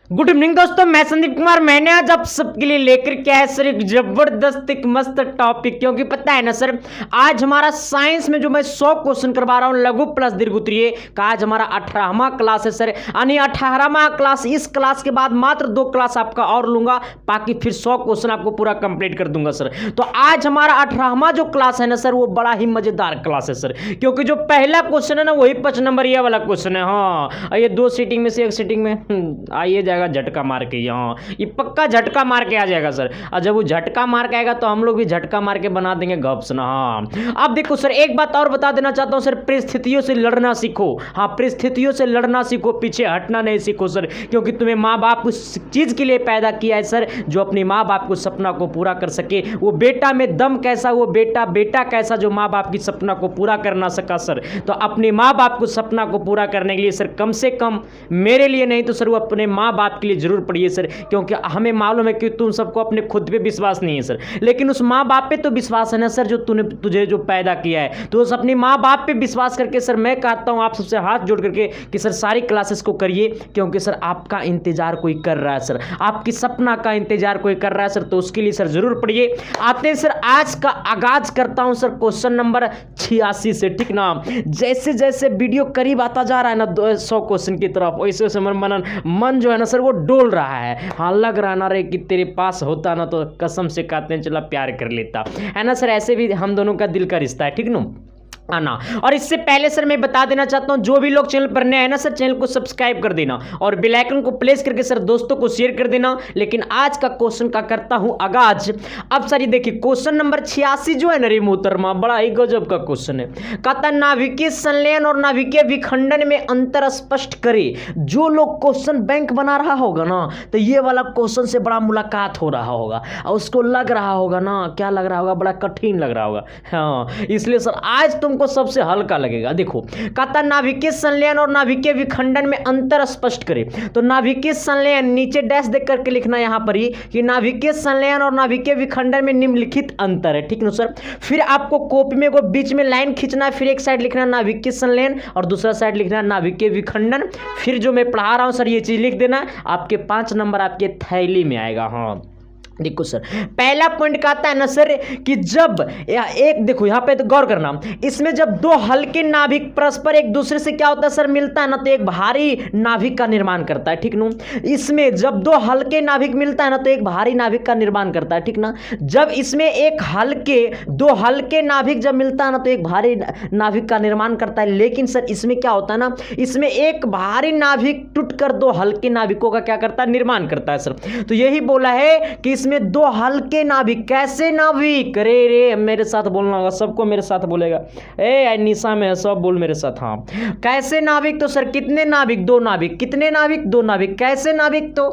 Good evening दोस्तों, मैं संदीप कुमार। मैंने आज आप सबके लिए लेकर के आया सर एक जबरदस्त एक मस्त टॉपिक। क्योंकि पता है ना सर, आज हमारा साइंस में जो मैं 100 क्वेश्चन करवा रहा हूँ लघु प्लस दीर्घ उत्तरीय का, आज हमारा 18वां क्लास है सर। यानी 18वां क्लास, इस क्लास के बाद मात्र 2 क्लास आपका और लूंगा, बाकी फिर 100 क्वेश्चन आपको पूरा कंप्लीट कर दूंगा सर। तो आज हमारा 18वां जो क्लास है ना सर, वो बड़ा ही मजेदार क्लास है सर। क्योंकि जो पहला क्वेश्चन है ना, वही 5 नंबर ये वाला क्वेश्चन है। हाँ, ये 2 सीटिंग में से एक सीटिंग में आइए जाएगा झटका मार के। यहाँ ये पक्का झटका मार के आ जाएगा सर। और जब वो झटका मार के आएगा तो हम लोग भी झटका मार के बना देंगे गप्स ना। हाँ, अब देखो सर, एक बात और बता देना चाहता हूं सर, परिस्थितियों से लड़ना सीखो। हाँ, परिस्थितियों से लड़ना सीखो, पीछे हटना नहीं सीखो सर। क्योंकि तुम्हें माँ बाप उस चीज के लिए पैदा किया है सर, जो अपने माँ बाप को सपना को पूरा कर सके। वो बेटा में दम कैसा, वो बेटा कैसा जो माँ बाप की सपना को पूरा कर ना सका सर। तो अपने माँ बाप को सपना को पूरा करने के लिए सर, कम से कम मेरे लिए नहीं तो सर, वो अपने माँ बाप के लिए जरूर पढ़िए सर। क्योंकि हमें मालूम है कि तुम सबको अपने खुद पे विश्वास नहीं है सर, लेकिन उस माँ बाप पे तो विश्वास है ना सर, जो तुझे जो पैदा किया है। तो उस अपने माँ बाप पे विश्वास करके सर, मैं कहता हूँ आप सबसे हाथ जोड़ करके कि सर सारी क्लासेस को करिए। क्योंकि सर आपका इंतजार कोई कर रहा है सर, आपकी सपना का इंतजार कोई कर रहा है सर। तो उसके लिए सर जरूर पढ़िए। आते हैं सर, आज का आगाज करता हूं सर क्वेश्चन नंबर 86 से, ठीक ना। जैसे जैसे वीडियो करीब आता जा रहा है ना 100 क्वेश्चन की तरफ, वैसे वैसे मन जो है ना सर, वो डोल रहा है। हाँ, लग रहा ना रे कि तेरे पास होता ना तो कसम से कहते हैं चला प्यार कर लेता, है ना सर। ऐसे भी हम दोनों का दिल का रिश्ता है, ठीक ना आना। और इससे पहले सर मैं बता देना चाहता हूं, जो भी लोग चैनल पर नए हैं ना सर, चैनल को सब्सक्राइब कर देना और बेल आइकन को प्रेस करके सर दोस्तों को शेयर कर देना। लेकिन आज का क्वेश्चन का करता हूं आगाज। अब सर ये देखिए, क्वेश्चन नंबर 86 जो है ना रे मोहतरमा, बड़ा ही गजब का क्वेश्चन है। कहता नाभिकीय संलयन और नाभिकीय विखंडन में अंतर स्पष्ट करे। जो लोग क्वेश्चन बैंक बना रहा होगा ना, तो ये वाला क्वेश्चन से बड़ा मुलाकात हो रहा होगा और उसको लग रहा होगा ना, क्या लग रहा होगा, बड़ा कठिन लग रहा होगा। हाँ, इसलिए सर आज तुम को सबसे हल्का लगेगा। देखो, कहता नाभिकीय संलयन और नाभिकीय विखंडन में अंतर स्पष्ट करे। तो नाभिकीय संलयन नीचे डैश देख करके लिखना यहां पर ही कि नाभिकीय संलयन और नाभिकीय विखंडन में निम्नलिखित अंतर है, ठीक ना सर। फिर आपको कॉपी में को बीच में लाइन खींचना है, फिर एक साइड लिखना नाभिकीय संलयन और दूसरा साइड लिखना नाभिकीय विखंडन। फिर जो मैं पढ़ा रहा हूं सर, ये चीज लिख देना, आपके 5 नंबर आपके थैली में आएगा। हाँ देखो सर, पहला पॉइंट कहता है ना सर कि जब एक, देखो यहां पे तो गौर करना, इसमें जब 2 हल्के नाभिक परस्पर एक दूसरे से क्या होता है सर, मिलता है ना, तो एक भारी नाभिक का निर्माण करता है, ठीक ना। इसमें जब 2 हल्के नाभिक मिलता है ना, तो एक भारी नाभिक का निर्माण करता है, ठीक ना। जब इसमें 2 हल्के नाभिक जब मिलता है ना, तो एक भारी नाभिक का निर्माण करता है। लेकिन सर इसमें क्या होता है ना, इसमें एक भारी नाभिक टूटकर 2 हल्के नाभिकों का क्या करता है, निर्माण करता है सर। तो यही बोला है कि इसमें 2 हल्के नाभिक, कैसे नाभिक, रे मेरे साथ बोलना होगा, सबको मेरे साथ बोलेगा। निशा में है, सब बोल मेरे साथ। हाँ, कैसे नाभिक, तो सर कितने नाभिक, 2 नाभिक। कितने नाभिक, 2 नाभिक। कैसे नाभिक, तो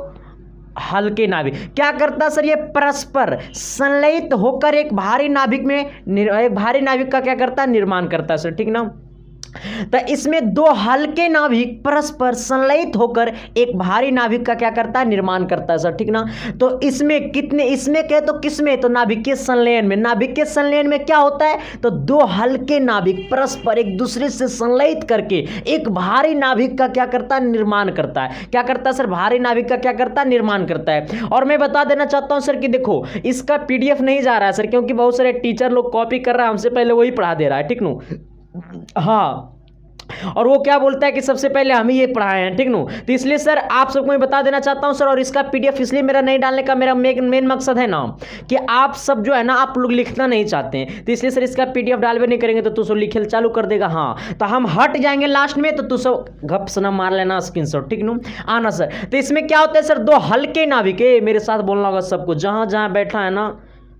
हल्के नाभिक। क्या करता सर, ये परस्पर संलयित होकर एक भारी नाभिक का क्या करता है, निर्माण करता है सर, ठीक ना। तो इसमें 2 हल्के नाभिक परस्पर संलयित होकर एक भारी नाभिक का क्या करता है, निर्माण करता है सर, ठीक ना। तो इसमें कितने, इसमें क्या, तो किसमें, तो नाभिकीय संलयन में। नाभिकीय संलयन में क्या होता है, तो 2 हल्के नाभिक परस्पर एक दूसरे से संलयित करके एक भारी नाभिक का क्या करता है, निर्माण करता है। क्या करता है सर, भारी नाभिक का क्या करता है, निर्माण करता है। और मैं बता देना चाहता हूं सर कि देखो, इसका पीडीएफ नहीं जा रहा है सर, क्योंकि बहुत सारे टीचर लोग कॉपी कर रहा है, हमसे पहले वही पढ़ा दे रहा है, ठीक नो। हाँ, और वो क्या बोलता है कि सबसे पहले हम ही ये पढ़ाए हैं, ठीक नो। तो इसलिए सर आप सबको मैं बता देना चाहता हूं सर, और इसका पीडीएफ इसलिए मेरा नहीं डालने का मेरा मेन मकसद है ना, कि आप सब जो है ना, आप लोग लिखना नहीं चाहते हैं। तो इसलिए सर इसका पीडीएफ डालवे नहीं करेंगे तो तू सब लिखे चालू कर देगा। हाँ, तो हम हट जाएंगे लास्ट में, तो तू सब गप सना मार लेना स्क्रीनशॉट, ठीक नो आना सर। तो इसमें क्या होता है सर, 2 हल्के नाभिक, मेरे साथ बोलना होगा सबको, जहां जहां बैठा है ना,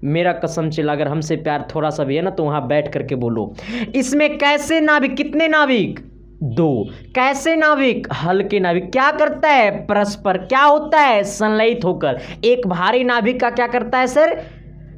मेरा कसम चला, अगर हमसे प्यार थोड़ा सा भी है ना, तो वहां बैठ करके बोलो। इसमें कैसे नाभिक, कितने नाभिक, 2। कैसे नाभिक, हल्के नाभिक। क्या करता है, परस्पर क्या होता है, संलयित होकर एक भारी नाभिक का क्या करता है सर,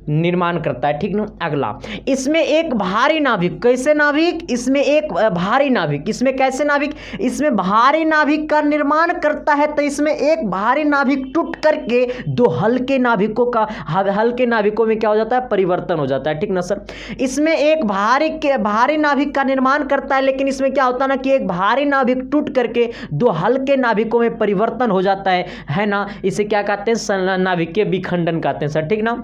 निर्माण करता है, ठीक ना। अगला, इसमें एक भारी नाभिक, कैसे नाभिक, इसमें एक भारी नाभिक, इसमें कैसे नाभिक, इसमें भारी नाभिक का निर्माण करता है। तो इसमें एक भारी नाभिक टूट करके दो हल्के नाभिकों का, हल्के नाभिकों में क्या हो जाता है, परिवर्तन हो जाता है, ठीक ना सर। इसमें एक भारी नाभिक का निर्माण करता है, लेकिन इसमें क्या होता है ना कि एक भारी नाभिक टूट करके दो हल्के नाभिकों में परिवर्तन हो जाता है ना। इसे क्या कहते हैं, नाभिकीय विखंडन कहते हैं सर, ठीक ना।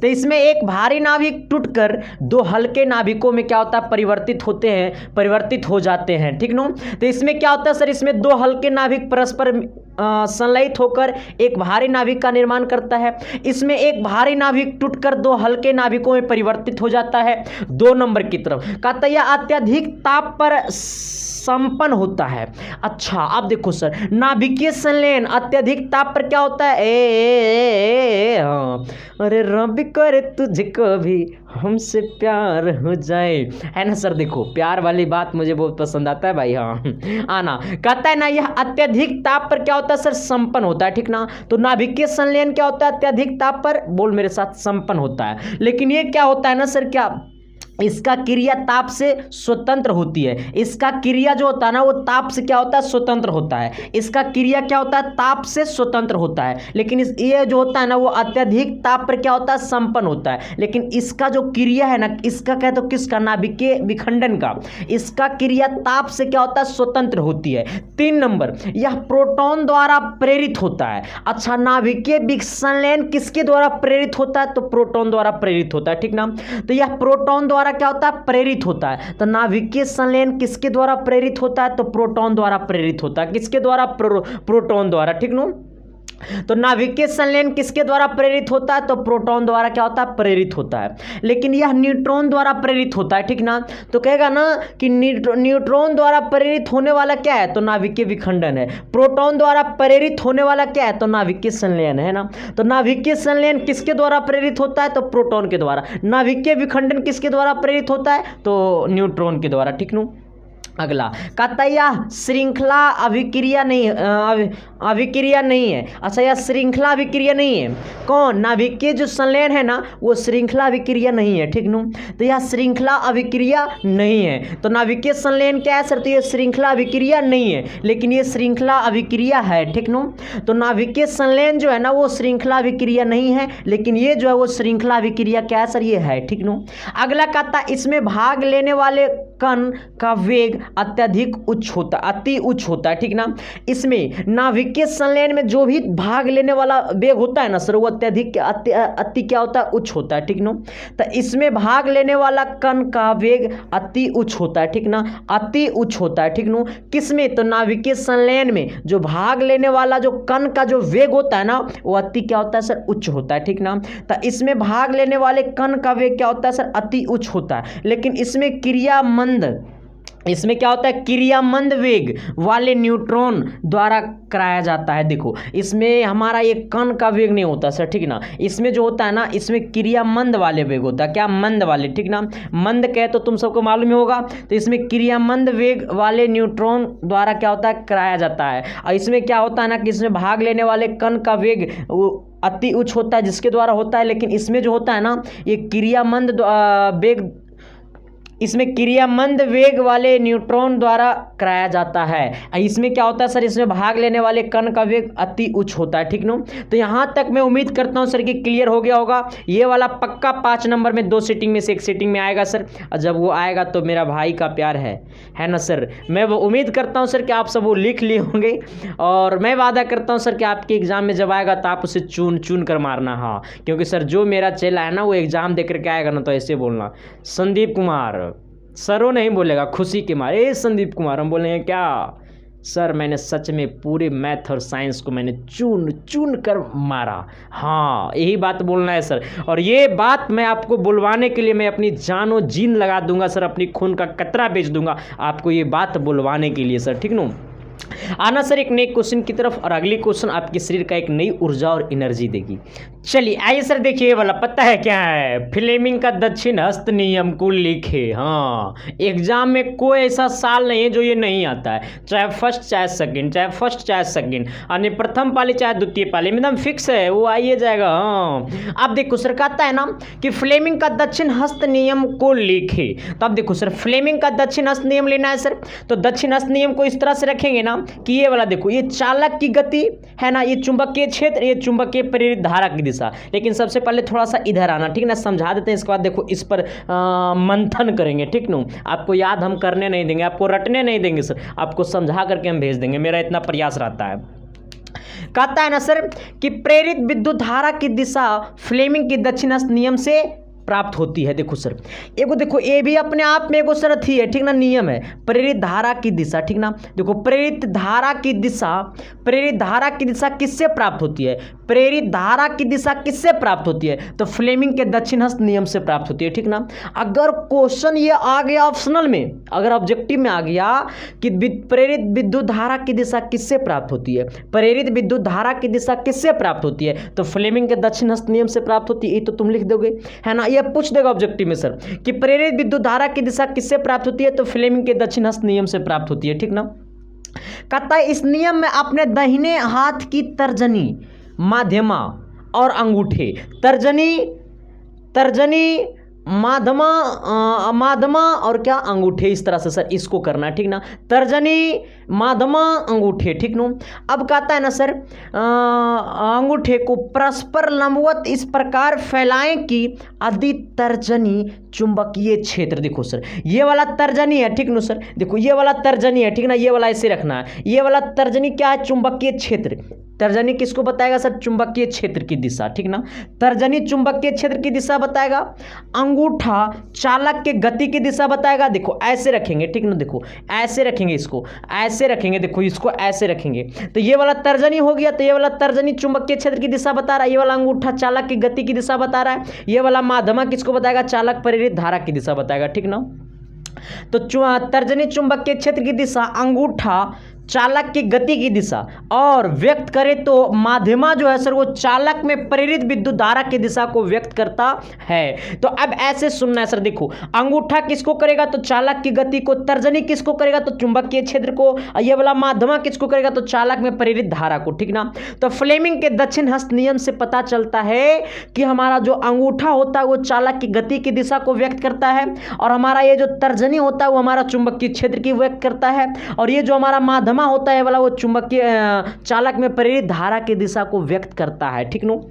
तो इसमें एक भारी नाभिक टूटकर दो हल्के नाभिकों में क्या होता है, परिवर्तित हो जाते हैं, ठीक ना। तो इसमें क्या होता है सर, इसमें दो हल्के नाभिक परस्पर संलयित होकर एक भारी नाभिक का निर्माण करता है। इसमें एक भारी नाभिक टूटकर दो हल्के नाभिकों में परिवर्तित हो जाता है। 2 नंबर की तरफ कहता है यह अत्यधिक ताप पर संपन्न होता है। अच्छा, अब देखो सर, नाभिकीय संलयन अत्यधिक ताप पर क्या होता है, हाँ, अरे रब करे तुझको भी हमसे प्यार हो जाए, है ना सर। देखो, प्यार वाली बात मुझे बहुत पसंद आता है भाई, हाँ आना। कहता है ना यह अत्यधिक ताप पर क्या होता है सर, संपन्न होता है, ठीक ना। तो नाभिकीय संलयन क्या होता है, अत्यधिक ताप पर, बोल मेरे साथ, संपन्न होता है। लेकिन ये क्या होता है ना सर, क्या इसका क्रिया ताप से स्वतंत्र होती है। इसका क्रिया जो होता है ना वो ताप से क्या होता है, स्वतंत्र होता है। इसका क्रिया क्या होता है, ताप से स्वतंत्र होता है। लेकिन ये जो होता है ना वो अत्यधिक ताप पर क्या होता है, संपन्न होता है। लेकिन इसका जो क्रिया है ना, इसका क्या, तो किसका, नाभिकीय विखंडन का, इसका क्रिया ताप से क्या होता है, स्वतंत्र होती है। 3 नंबर, यह प्रोटॉन द्वारा प्रेरित होता है। अच्छा, नाभिकीय विसंलयन किसके द्वारा प्रेरित होता है, तो प्रोटॉन द्वारा प्रेरित होता है, ठीक ना। तो यह प्रोटॉन द्वारा क्या होता है, प्रेरित होता है। तो नाभिकीय संलयन किसके द्वारा प्रेरित होता है, तो प्रोटॉन द्वारा प्रेरित होता है। किसके द्वारा, प्रोटॉन द्वारा, ठीक नो। तो नाभिकीय संलयन किसके द्वारा प्रेरित होता है, तो प्रोटॉन द्वारा क्या होता है, प्रेरित होता है। लेकिन यह न्यूट्रॉन द्वारा प्रेरित होता है, ठीक ना। तो कहेगा ना कि न्यूट्रॉन द्वारा प्रेरित होने वाला क्या है, तो नाभिकीय विखंडन है। प्रोटॉन द्वारा प्रेरित होने वाला क्या है, तो नाभिकीय संलयन है ना। तो नाभिकीय संलयन किसके द्वारा प्रेरित होता है, तो प्रोटॉन के द्वारा। नाभिकीय विखंडन किसके द्वारा प्रेरित होता है, तो न्यूट्रॉन के द्वारा, ठीक नो। अगला, कहता है यह श्रृंखला अभिक्रिया नहीं है। अच्छा, यह श्रृंखला अभिक्रिया नहीं है। कौन, नाभिकीय जो संलयन है ना वो श्रृंखला अभिक्रिया नहीं है, ठीक नो। तो यह श्रृंखला अभिक्रिया नहीं है। तो नाभिकीय संलयन क्या है सर, तो यह श्रृंखला अभिक्रिया नहीं है, लेकिन ये श्रृंखला अभिक्रिया है, ठीक नो। तो नाभिकीय संलयन जो है ना वो श्रृंखला अभिक्रिया नहीं है, लेकिन ये जो है वो श्रृंखला अभिक्रिया क्या है सर, ये है, ठीक नो। अगला कहता है इसमें भाग लेने वाले कण का वेग अत्यधिक अति उच्च होता है, ठीक ना। इसमें नाभिकीय संलयन में जो भी भाग लेने वाला वेग होता है ना सर वो अत्यधिक अति क्या होता है, उच्च होता है, ठीक ना। तो इसमें भाग लेने वाला कण का वेग अति उच्च होता है, ठीक ना, अति उच्च होता है, ठीक ना। किसमें, तो नाभिकीय संलयन में जो भाग लेने वाला जो कण का जो वेग होता है ना वो अति क्या होता है सर, उच्च होता है, ठीक ना। तो इसमें भाग लेने वाले कण का वेग क्या होता है सर, अति उच्च होता है। लेकिन इसमें क्या होता है, क्रियामंद वेग वाले न्यूट्रॉन द्वारा कराया जाता है। देखो, इसमें हमारा ये कण का वेग नहीं होता सर, ठीक ना। इसमें जो होता है ना इसमें क्रियामंद वाले वेग होता है, क्या, मंद वाले, ठीक ना। मंद कहे तो तुम सबको मालूम ही होगा। तो इसमें क्रियामंद वेग वाले न्यूट्रॉन द्वारा क्या होता है, कराया जाता है। और इसमें क्या होता है ना कि इसमें भाग लेने वाले कण का वेग अति उच्च होता है, जिसके द्वारा होता है। लेकिन इसमें जो होता है ना ये इसमें क्रियामंद वेग वाले न्यूट्रॉन द्वारा कराया जाता है। इसमें क्या होता है सर, इसमें भाग लेने वाले कण का वेग अति उच्च होता है, ठीक ना। तो यहाँ तक मैं उम्मीद करता हूँ सर कि क्लियर हो गया होगा। ये वाला पक्का 5 नंबर में 2 सीटिंग में से एक सीटिंग में आएगा सर। और जब वो आएगा तो मेरा भाई का प्यार है ना सर। मैं वो उम्मीद करता हूँ सर कि आप सब वो लिख लिए होंगे, और मैं वादा करता हूँ सर कि आपके एग्जाम में जब आएगा तो आप उसे चुन चुन कर मारना। हाँ, क्योंकि सर जो मेरा चेला है ना वो एग्जाम दे करके आएगा ना तो ऐसे बोलना, संदीप कुमार, सरो नहीं बोलेगा खुशी के मारे, संदीप कुमार, हम बोलेंगे क्या सर, मैंने सच में पूरे मैथ और साइंस को मैंने चुन चुन कर मारा। हाँ, यही बात बोलना है सर। और ये बात मैं आपको बुलवाने के लिए मैं अपनी जानो जीन लगा दूंगा सर, अपनी खून का कतरा बेच दूंगा आपको ये बात बुलवाने के लिए सर, ठीक ना। आना सर एक नए क्वेश्चन की तरफ, और अगली क्वेश्चन आपके शरीर का एक नई ऊर्जा और एनर्जी देगी। चलिए आइए सर, देखिए ये वाला पता है क्या है, फ्लेमिंग का दक्षिण हस्त नियम को लिखे। हाँ, एग्जाम में कोई ऐसा साल नहीं है जो ये नहीं आता है, चाहे फर्स्ट चाहे सेकंड, चाहे फर्स्ट चाहे सेकंड, यानी प्रथम पाली चाहे द्वितीय पाली, एकदम फिक्स है वो आइए जाएगा। हाँ, अब देखो सर कहता है ना कि फ्लेमिंग का दक्षिण हस्त नियम को लिखे। तो अब देखो सर, फ्लेमिंग का दक्षिण हस्त नियम लेना है सर, तो दक्षिण हस्त नियम को इस तरह से रखेंगे ना कि ये वाला देखो, ये चालक की गति है ना, ये चुंबकीय क्षेत्र, ये चुंबकीय प्रेरित धारा की दिशा। लेकिन सबसे पहले थोड़ा सा इधर आना, ठीक ना, समझा देते हैं, इसके बाद देखो इस पर मंथन करेंगे, ठीक ना। आपको याद हम करने नहीं देंगे, आपको रटने नहीं देंगे सर, आपको समझा करके हम भेज देंगे, मेरा इतना प्रयास रहता है। कहता है ना सर कि प्रेरित विद्युत धारा की दिशा फ्लेमिंग के दक्षिणास्थ नियम से प्राप्त होती है। देखो सर, एगो देखो ये भी अपने आप में एगो सर थी है, ठीक ना, नियम है, प्रेरित धारा की दिशा, ठीक ना। देखो प्रेरित धारा की दिशा, प्रेरित धारा की दिशा किससे प्राप्त होती है, प्रेरित धारा की दिशा किससे प्राप्त होती है, तो फ्लेमिंग के दक्षिणहस्त नियम से प्राप्त होती है, ठीक ना। अगर क्वेश्चन ये आ गया ऑप्शनल में, अगर ऑब्जेक्टिव में आ गया कि प्रेरित विद्युत धारा की दिशा किससे प्राप्त होती है, प्रेरित विद्युत धारा की दिशा किससे प्राप्त होती है, तो फ्लेमिंग के दक्षिणहस्त नियम से प्राप्त होती है, ये तो तुम लिख दोगे, है ना। ये पूछ देगा ऑब्जेक्टिव में सर कि प्रेरित विद्युत धारा की दिशा किससे प्राप्त होती है, तो फ्लेमिंग के दक्षिणहस्त नियम से प्राप्त होती है, ठीक ना। कहता है इस नियम में अपने दाहिने हाथ की तर्जनी, माध्यमा और अंगूठे, तर्जनी माध्यमा और क्या अंगूठे, इस तरह से सर इसको करना है, ठीक ना, तर्जनी माध्यमा अंगूठे, ठीक नो। अब कहता है ना सर अंगूठे को परस्पर लंबवत इस प्रकार फैलाएं कि अधि तर्जनी चुंबकीय क्षेत्र, देखो सर ये वाला तर्जनी है, ठीक नो सर, देखो ये वाला तर्जनी है, ठीक ना, ये वाला ऐसे रखना है, ये वाला तर्जनी क्या है, चुंबकीय क्षेत्र। तर्जनी किसको बताएगा सर, चुंबकीय क्षेत्र की दिशा, ठीक ना, तर्जनी चुंबकीय क्षेत्र की दिशा बताएगा, अंगूठा चालक के गति की दिशा बताएगा। देखो ऐसे रखेंगे, ठीक ना, देखो ऐसे रखेंगे, इसको ऐसे रखेंगे, देखो इसको ऐसे रखेंगे, तो ये वाला तर्जनी हो गया, तो ये वाला तर्जनी चुंबकीय क्षेत्र की दिशा बता रहा है, ये वाला अंगूठा चालक की गति की दिशा बता रहा है, ये वाला माध्यमा किसको बताएगा, चालक प्रेरित धारा की दिशा बताएगा, ठीक ना। तो तर्जनी चुंबकीय क्षेत्र की दिशा, अंगूठा चालक की गति की दिशा, और व्यक्त करें तो माध्यमा जो है सर वो चालक में प्रेरित विद्युत धारा की दिशा को व्यक्त करता है। तो अब ऐसे सुनना है सर, देखो अंगूठा किसको करेगा, तो चालक की गति को, तर्जनी किसको करेगा, तो चुंबकीय क्षेत्र को, ये वाला माध्यमा किसको करेगा, तो चालक में प्रेरित धारा को, ठीक ना। तो फ्लेमिंग के दक्षिण हस्त नियम से पता चलता है कि हमारा जो अंगूठा होता है वो चालक की गति की दिशा को व्यक्त करता है, और हमारा ये जो तर्जनी होता है वो हमारा चुंबकीय क्षेत्र की व्यक्त करता है, और ये जो हमारा माध्यमा होता है वाला वो चुंबकीय चालक में प्रेरित धारा की दिशा को व्यक्त करता है, ठीक नो।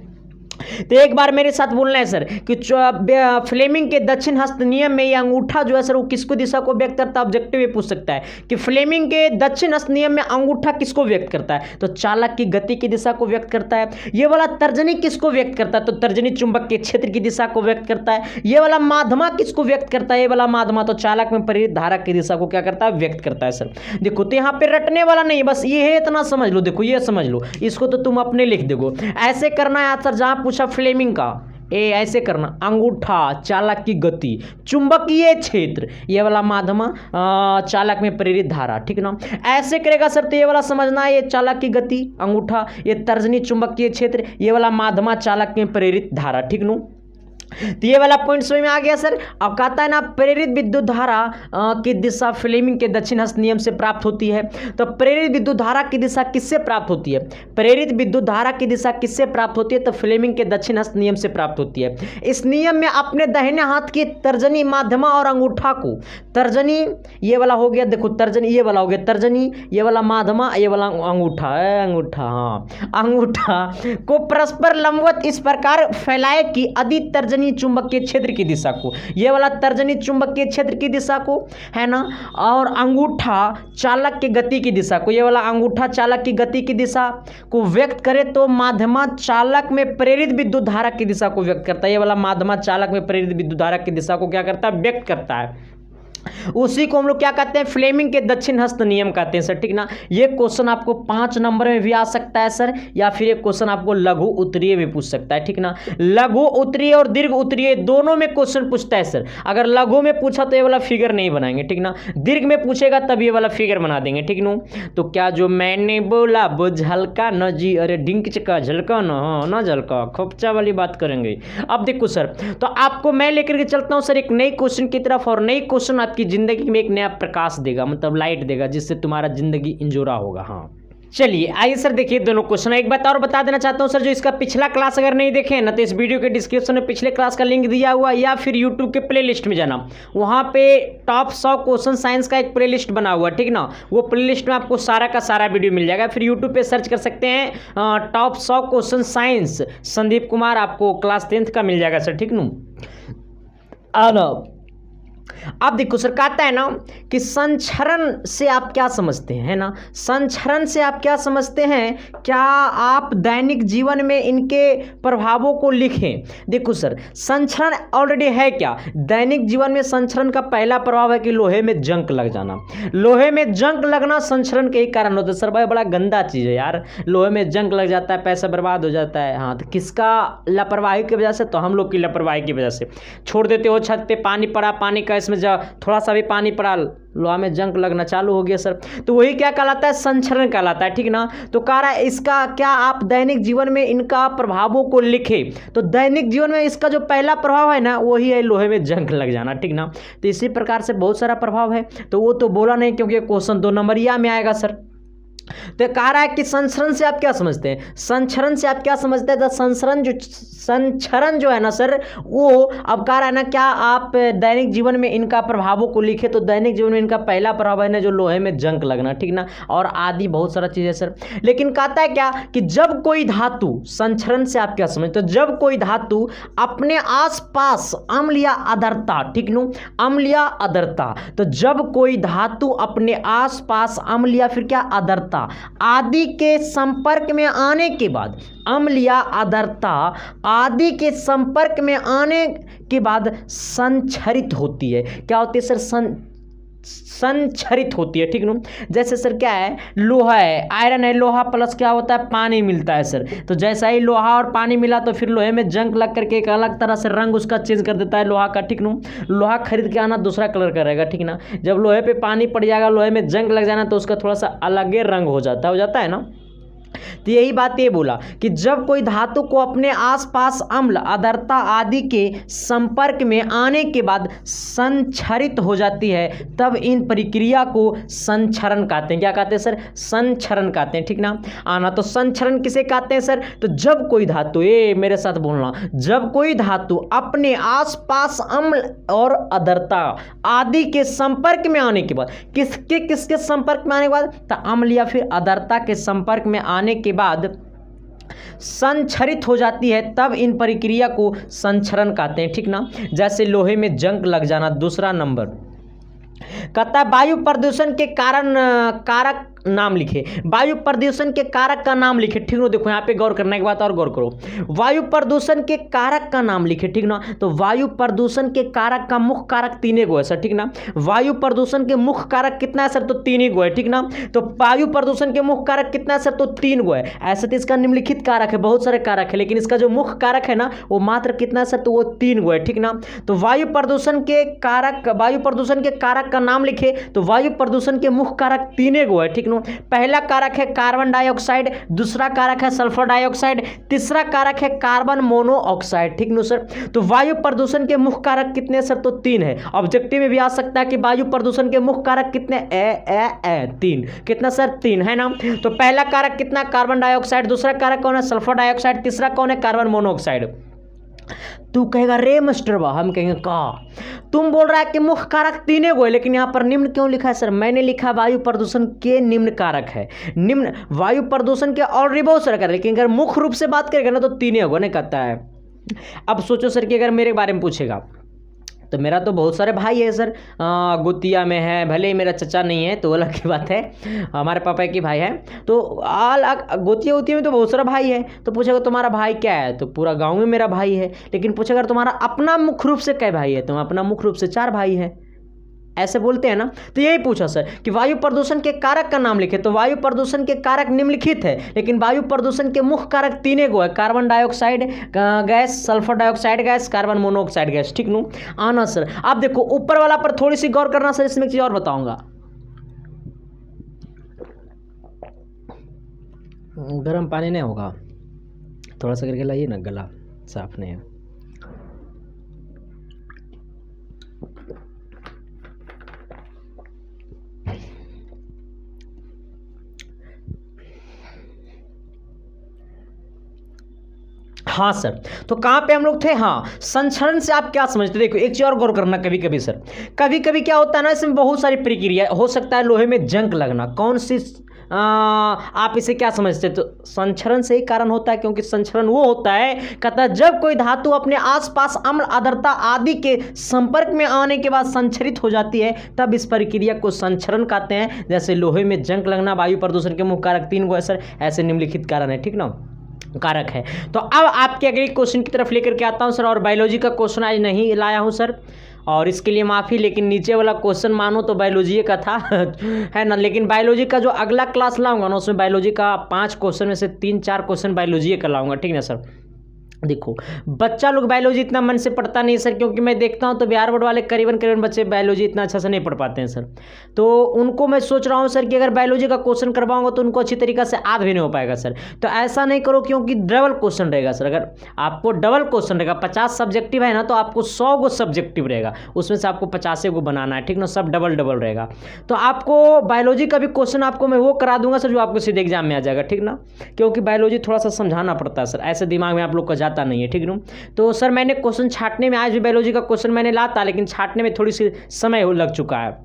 तो एक बार मेरे साथ बोलना है सर कि फ्लेमिंग के दक्षिण हस्त नियम में ये अंगूठा जो है सर वो किसको दिशा को व्यक्त करता है, ऑब्जेक्टिव ये पूछ सकता है कि फ्लेमिंग के दक्षिण हस्त नियम में अंगूठा किसको व्यक्त करता है, तो चालक की गति की दिशा को व्यक्त करता है। ये वाला तर्जनी किसको व्यक्त करता है, तो तर्जनी चुंबकीय क्षेत्र की दिशा को व्यक्त करता है। ये वाला माध्यमा किसको व्यक्त करता है, ये वाला माध्यमा तो चालक में प्रेरित धारा की दिशा को क्या करता है, व्यक्त करता है सर। देखो तो यहाँ पे रटने वाला नहीं, बस ये है, इतना समझ लो, देखो ये समझ लो, इसको तो तुम अपने लिख दोगे, ऐसे करना है सर। जहाँ पूछा फ्लेमिंग का, ए ऐसे करना, अंगूठा चालक की गति, चुंबकीय क्षेत्र, ये वाला माध्यमा चालक में प्रेरित धारा, ठीक ना, ऐसे करेगा सर। तो ये वाला समझना है, ये चालक की गति अंगूठा, ये तर्जनी चुंबकीय क्षेत्र, ये वाला माध्यमा चालक में प्रेरित धारा, ठीक नो। तो ये वाला पॉइंट समझ में आ गया सर। अब कहता है ना प्रेरित विद्युत धारा की दिशा फ्लेमिंग के दक्षिण हस्त नियम से प्राप्त होती है। तो प्रेरित विद्युत धारा की दिशा किससे प्राप्त होती है, प्रेरित विद्युत धारा की दिशा किससे प्राप्त होती है, तो फ्लेमिंग के दक्षिण हस्त नियम से प्राप्त होती है। इस नियम में अपने दाहिने हाथ की तर्जनी, माध्यमा और अंगूठा को, तर्जनी ये वाला हो गया, देखो तर्जनी ये वाला हो गया, तर्जनी ये वाला माध्यमा, ये वाला अंगूठा, हाँ अंगूठा को परस्पर लंबवत इस प्रकार फैलाए कि अधि तर्जनी चुंबकीय क्षेत्र की दिशा को, ये वाला तर्जनी चुंबकीय क्षेत्र की दिशा को, है ना, और अंगूठा चालक की गति की दिशा को, ये वाला अंगूठा चालक की गति की दिशा को व्यक्त करे तो माध्यमा चालक में प्रेरित विद्युत धारा की दिशा को व्यक्त करता है। ये वाला माध्यमा चालक में प्रेरित विद्युत धारा की दिशा को क्या करता है, व्यक्त करता है। उसी को हम लोग क्या कहते हैं, फ्लेमिंग के दक्षिण हस्त नियम कहते हैं सर, ठीक ना। ये क्वेश्चन आपको 5 नंबर में भी आ सकता है सर, या फिर एक क्वेश्चन आपको लघु उत्तरीय भी पूछ सकता है, ठीक ना। लघु उत्तरीय और दीर्घ उत्तरीय दोनों में क्वेश्चन पूछता है सर। अगर लघु में पूछा तो ये वाला फिगर नहीं बनाएंगे, ठीक ना। दीर्घ में पूछेगा तब ये वाला फिगर बना देंगे, ठीक नो। तो क्या जो मैंने बोला वो झलका न जी, अरे डिंक चका झलका न झलका, खोपचा वाली बात करेंगे। अब देखो सर, तो आपको मैं लेकर के चलता हूं सर एक नई क्वेश्चन की तरफ, और नई क्वेश्चन आपकी जिंदगी में एक नया प्रकाश देगा, मतलब लाइट देगा, जिससे तुम्हारा जिंदगी इंजोरा होगा। हाँ चलिए आइए सर, देखिए दोनों क्वेश्चन। एक बात और बता देना चाहता हूं सर, जो इसका पिछला क्लास अगर नहीं देखे ना, तो इस वीडियो के डिस्क्रिप्शन में पिछले क्लास का लिंक दिया हुआ, या फिर यूट्यूब के प्ले लिस्ट में जाना, वहां पे टॉप 100 क्वेश्चन साइंस का एक प्ले लिस्ट बना हुआ, ठीक ना। वो प्ले लिस्ट में आपको सारा का सारा वीडियो मिल जाएगा। फिर यूट्यूब पे सर्च कर सकते हैं top 100 question science Sandeep Kumar, आपको क्लास 10th का मिल जाएगा सर, ठीक नो। अब देखो सर, कहता है ना कि संचरण से आप क्या समझते हैं, है ना। संचरण से आप क्या समझते हैं, क्या आप दैनिक जीवन में इनके प्रभावों को लिखें। देखो सर, संचरण ऑलरेडी है क्या, दैनिक जीवन में संचरण का पहला प्रभाव है कि लोहे में जंग लग जाना। लोहे में जंग लगना संचरण के ही कारण होता है सर। भाई बड़ा गंदा चीज़ है यार, लोहे में जंग लग जाता है, पैसा बर्बाद हो जाता है। हाँ, तो किसका लापरवाही की वजह से, तो हम लोग की लापरवाही की वजह से। छोड़ देते हो छत पे, पानी पड़ा, पानी का इसमें थोड़ा सा भी पानी पड़ा, लोहा में जंग लगना चालू हो गया सर। तो वही क्या कहलाता है, संचरण कहलाता है, ठीक ना। तो कह रहा है इसका क्या आप दैनिक जीवन में इनका प्रभावों को लिखें। तो दैनिक जीवन में इसका जो पहला प्रभाव है ना, वही है लोहे में जंग लग जाना, ठीक ना। तो इसी प्रकार से बहुत सारा प्रभाव है, तो वो तो बोला नहीं क्योंकि क्वेश्चन 2 नंबरिया में आएगा सर। तो कह रहा है कि संचरण से आप क्या समझते हैं, संचरण से आप क्या समझते हैं। तो संचरण जो है ना सर, वो अब कह रहा है ना, क्या आप दैनिक जीवन में इनका प्रभावों को लिखे। तो दैनिक जीवन में इनका पहला प्रभाव है ना, जो लोहे में जंग लगना, ठीक ना, और आदि बहुत सारा चीज़ है सर। लेकिन कहता है क्या कि जब कोई धातु, संचरण से आप क्या समझते हो, तो जब कोई धातु अपने आसपास अम्ल या आर्द्रता, ठीक नो, अम्ल या आर्द्रता, तो जब कोई धातु अपने आसपास अम्ल या फिर क्या आर्द्रता आदि के संपर्क में आने के बाद, अम्ल या आर्द्रता आदि के संपर्क में आने के बाद संचरित होती है। क्या होती है सर, संचरित होती है, ठीक ना। जैसे सर क्या है, लोहा है, आयरन है, लोहा प्लस क्या होता है, पानी मिलता है सर। तो जैसा ही लोहा और पानी मिला तो फिर लोहे में जंग लग करके एक अलग तरह से रंग उसका चेंज कर देता है लोहा का, ठीक ना। लोहा खरीद के आना दूसरा कलर का रहेगा, ठीक ना। जब लोहे पे पानी पड़ जाएगा, लोहे में जंग लग जाना, तो उसका थोड़ा सा अलग रंग हो जाता है ना। तो यही बात ये बोला कि जब कोई धातु को अपने आसपास अम्ल, आर्द्रता आदि के संपर्क में आने के बाद संचरित हो जाती है, तब इन प्रक्रिया को संचरण कहते हैं। क्या कहते हैं सर, संचरण कहते हैं, ठीक ना। आना तो संचरण किसे कहते हैं सर, तो जब कोई धातु, ये मेरे साथ बोलना, जब कोई धातु अपने आसपास अम्ल और आर्द्रता आदि के संपर्क में आने के बाद, किसके संपर्क में आने के बाद, तो अम्ल या फिर आर्द्रता के संपर्क में आने के बाद संचरित हो जाती है, तब इन प्रक्रिया को संचरण कहते हैं, ठीक ना। जैसे लोहे में जंग लग जाना। दूसरा नंबर कहता है वायु प्रदूषण के कारक नाम लिखे। वायु प्रदूषण के कारक का नाम लिखे, ठीक ना। देखो यहाँ पे गौर करने के बाद और गौर करो, वायु प्रदूषण के कारक का नाम लिखे, ठीक ना। तो वायु प्रदूषण के कारक का मुख्य कारक 3 गो है सर, ठीक ना। वायु प्रदूषण के मुख्य कारक कितना है सर, तो 3 गो है, ठीक ना। तो वायु प्रदूषण के मुख्य कारक कितना है सर, तो 3 गो है। ऐसे तो इसका निम्नलिखित कारक है, बहुत सारे कारक है, लेकिन इसका जो मुख्य कारक है ना, वो मात्र कितना है सर, तो वो 3 गो है, ठीक ना। तो वायु प्रदूषण के कारक का नाम लिखे। तो वायु प्रदूषण के मुख्य कारक 3 गो है, ठीक ना। पहला कारक है कार्बन डाइऑक्साइड, दूसरा कारक है सल्फर डाइऑक्साइड, तीसरा कारक है कार्बन मोनोऑक्साइड, ठीक ना सर। तो वायु प्रदूषण के मुख्य कारक कितने सर, तो 3 है। ऑब्जेक्टिव में भी आ सकता है कि वायु प्रदूषण के मुख्य कारक कितने, 3 कितना सर, 3 है ना। तो पहला कारक कितना, कार्बन डाइऑक्साइड, दूसरा कारक कौन है, सल्फर डाइऑक्साइड, तीसरा कौन है, कार्बन मोनोऑक्साइड। तू कहेगा रे मास्टर बा, हम कहेंगे का तुम बोल रहा है कि मुख्य कारक 3 गो है, लेकिन यहाँ पर निम्न क्यों लिखा है सर। मैंने लिखा वायु प्रदूषण के निम्न कारक है। निम्न वायु प्रदूषण के ऑलरेडी बहुत सारे कारक, लेकिन अगर मुख्य रूप से बात करेगा ना, तो 3 गो नहीं कहता है। अब सोचो सर कि अगर मेरे बारे में पूछेगा, तो मेरा तो बहुत सारे भाई है सर, गोतिया में है, भले ही मेरा चचा नहीं है तो अलग की बात है, हमारे पापा की भाई है। तो गोतिया में तो बहुत सारा भाई है। तो पूछेगा तुम्हारा भाई क्या है, तो पूरा गांव में मेरा भाई है। लेकिन पूछेगा तुम्हारा अपना मुख्य रूप से क्या भाई है, तो अपना मुख्य रूप से 4 भाई है। ऐसे बोलते हैं ना। तो यही पूछा सर कि वायु प्रदूषण के कारक का नाम लिखे, तो वायु प्रदूषण के कारक निम्नलिखित है, लेकिन वायु प्रदूषण के मुख्य कारक 3 गो है, carbon dioxide gas, sulphur dioxide gas, carbon monoxide gas. ठीक नो आना सर। आप देखो ऊपर वाला पर थोड़ी सी गौर करना सर, इसमें एक चीज और बताऊंगा। गर्म पानी नहीं होगा, थोड़ा सा करके लाइए ना, गला साफ नहीं है। हाँ सर, तो कहाँ पे हम लोग थे? हाँ, संचरण से आप क्या समझते? देखो एक चीज और गौर करना, कभी कभी सर, कभी कभी क्या होता है ना, इसमें बहुत सारी प्रक्रिया हो सकता है, लोहे में जंग लगना, कौन सी आप इसे क्या समझते? तो संचरण से ही कारण होता है, क्योंकि संचरण वो होता है, कहता है जब कोई धातु अपने आसपास अम्ल, आर्द्रता आदि के संपर्क में आने के बाद संचरित हो जाती है, तब इस प्रक्रिया को संचरण कहते हैं। जैसे लोहे में जंग लगना वायु प्रदूषण के मुख्य कारक 3 गो है सर, ऐसे निम्नलिखित कारण है, ठीक ना, कारक है। तो अब आपके अगले क्वेश्चन की तरफ लेकर के आता हूं सर, और बायोलॉजी का क्वेश्चन आज नहीं लाया हूं सर, और इसके लिए माफ़ी, लेकिन नीचे वाला क्वेश्चन मानो तो बायोलॉजी का था है ना, लेकिन बायोलॉजी का जो अगला क्लास लाऊंगा ना, उसमें बायोलॉजी का 5 क्वेश्चन में से 3-4 क्वेश्चन बायोलॉजी का लाऊंगा, ठीक ना सर। देखो बच्चा लोग बायोलॉजी इतना मन से पढ़ता नहीं सर, क्योंकि मैं देखता हूं तो बिहार बोर्ड वाले करीबन बच्चे बायोलॉजी इतना अच्छा से नहीं पढ़ पाते हैं सर। तो उनको मैं सोच रहा हूं सर कि अगर बायोलॉजी का क्वेश्चन करवाऊंगा तो उनको अच्छी तरीके से याद भी नहीं हो पाएगा सर। तो ऐसा नहीं करो, क्योंकि डबल क्वेश्चन रहेगा सर। अगर आपको डबल क्वेश्चन रहेगा, 50 सब्जेक्टिव है ना, तो आपको 100 गो सब्जेक्टिव रहेगा, उसमें से आपको 50 गो बनाना है, ठीक ना, सब डबल डबल रहेगा। तो आपको बायोलॉजी का भी क्वेश्चन आपको मैं वो करा दूंगा सर, जो आपको सीधे एग्जाम में आ जाएगा, ठीक ना, क्योंकि बायोलॉजी थोड़ा सा समझाना पड़ता है सर, ऐसे दिमाग में आप लोग का जाता नहीं है, ठीक ना। तो सर मैंने क्वेश्चन छाटने में, आज भी बायोलॉजी का क्वेश्चन मैंने लाता, लेकिन छाटने में थोड़ी सी समय लग चुका है,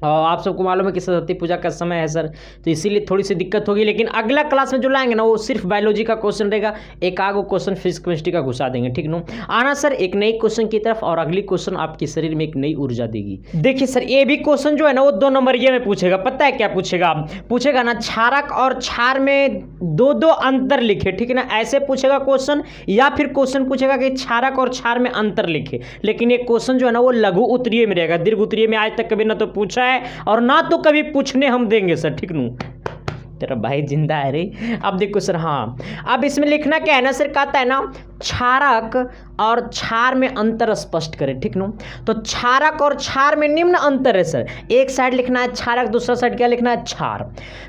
और आप सबको मालूम है कि सरस्वती पूजा का समय है सर, तो इसीलिए थोड़ी सी दिक्कत होगी। लेकिन अगला क्लास में जो लाएंगे ना, वो सिर्फ बायोलॉजी का क्वेश्चन रहेगा, एक आगो क्वेश्चन फिजिक्स केमिस्ट्री का घुसा देंगे, ठीक नो। आना सर एक नई क्वेश्चन की तरफ, और अगली क्वेश्चन आपके शरीर में एक नई ऊर्जा देगी। देखिए सर, ये भी क्वेश्चन जो है ना, वो 2 नंबर ये में पूछेगा, पता है क्या पूछेगा? पूछेगा ना, क्षारक और क्षार में 2 अंतर लिखे, ठीक है ना, ऐसे पूछेगा क्वेश्चन, या फिर क्वेश्चन पूछेगा कि क्षारक और क्षार में अंतर लिखे। लेकिन ये क्वेश्चन जो है ना, वो लघु उत्तरीय में रहेगा, दीर्घ उत्तरीय में आज तक कभी ना तो पूछा है, और ना तो कभी पूछने हम देंगे सर, ठीक नू। तेरा भाई जिंदा है रे। अब देखो सर, हाँ अब इसमें लिखना क्या है ना सर, कहता है ना क्षारक और क्षार में अंतर स्पष्ट करें, ठीक नो। तो क्षारक और क्षार में निम्न अंतर है सर, एक साइड लिखना है क्षारक, दूसरा साइड क्या लिखना है? क्षार।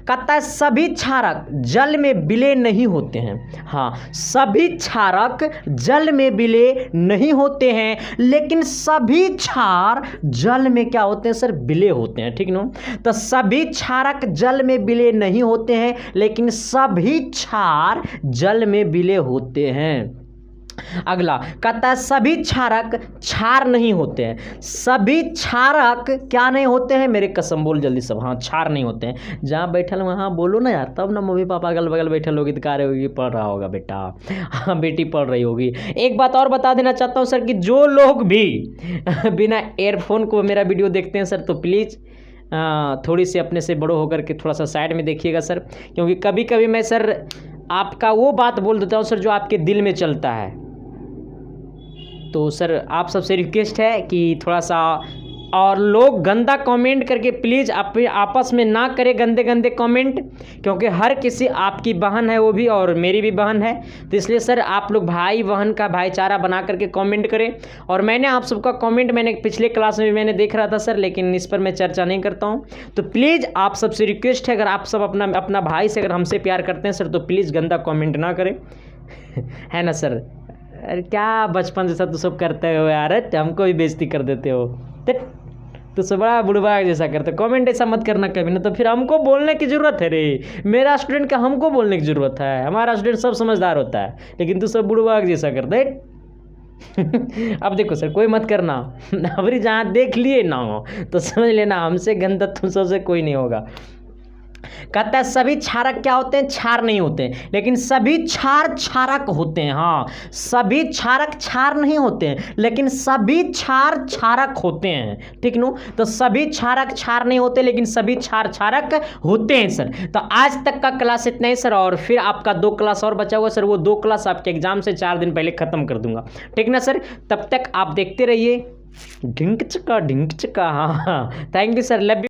कहता है सभी क्षारक जल में विलय नहीं होते हैं। हाँ, सभी क्षारक जल में विलय नहीं होते हैं, लेकिन सभी क्षार जल में क्या होते हैं सर? विलय होते हैं, ठीक नो। तो सभी क्षारक जल में विलय नहीं होते हैं, लेकिन सभी क्षार जल में विलय होते हैं। अगला कहता है सभी क्षारक क्षार नहीं होते हैं। सभी क्षारक क्या नहीं होते हैं? मेरे कसम बोल जल्दी सब। हाँ, क्षार नहीं होते हैं। जहाँ बैठल वहाँ बोलो ना यार, तब ना मम्मी पापा अगल बगल बैठल होगी तो कह रहे होगी पढ़ रहा होगा बेटा, हाँ बेटी पढ़ रही होगी। एक बात और बता देना चाहता हूँ सर कि जो लोग भी बिना एयरफोन को मेरा वीडियो देखते हैं सर, तो प्लीज़ थोड़ी सी अपने से बड़ो होकर के थोड़ा सा साइड में देखिएगा सर, क्योंकि कभी कभी मैं सर आपका वो बात बोल देता हूँ सर जो आपके दिल में चलता है। तो सर आप सबसे रिक्वेस्ट है कि थोड़ा सा, और लोग गंदा कमेंट करके प्लीज़ आपस में ना करें गंदे गंदे कमेंट, क्योंकि हर किसी आपकी बहन है वो भी, और मेरी भी बहन है, तो इसलिए सर आप लोग भाई बहन का भाईचारा बना करके कमेंट करें। और मैंने आप सबका कमेंट मैंने पिछले क्लास में भी मैंने देख रहा था सर, लेकिन इस पर मैं चर्चा नहीं करता हूँ। तो प्लीज़ आप सबसे रिक्वेस्ट है, अगर आप सब अपना भाई से अगर हमसे प्यार करते हैं सर, तो प्लीज़ गंदा कॉमेंट ना करें है ना सर। अरे क्या बचपन जैसा तो सब करते हो यार, हमको भी बेइज्जती कर देते हो, तो सब बड़ा बुढ़वा जैसा करते। कमेंट ऐसा मत करना कभी ना, तो फिर हमको बोलने की ज़रूरत है रे। मेरा स्टूडेंट का हमको बोलने की ज़रूरत है, हमारा स्टूडेंट सब समझदार होता है, लेकिन तू सब बुढ़वा जैसा करते अब देखो सर, कोई मत करना अबरी जहाँ देख लिए ना हो तो समझ लेना हमसे गंदा तुम सबसे कोई नहीं होगा। कहता है सभी क्षारक क्या होते हैं? क्षार नहीं होते हैं, लेकिन सभी क्षार क्षारक होते हैं। हाँ, सभी क्षारक क्षार नहीं होते हैं, लेकिन सभी क्षार क्षारक होते हैं, ठीक नो। तो सभी क्षारक क्षार नहीं होते, लेकिन सभी क्षार क्षारक होते हैं सर। तो आज तक का क्लास इतना ही सर, और फिर आपका 2 क्लास और बचा हुआ सर, वो 2 क्लास आपके एग्जाम से 4 दिन पहले खत्म कर दूंगा, ठीक ना सर। तब तक आप देखते रहिए ढिंक चका हाँ हाँ, thank you sir, love you.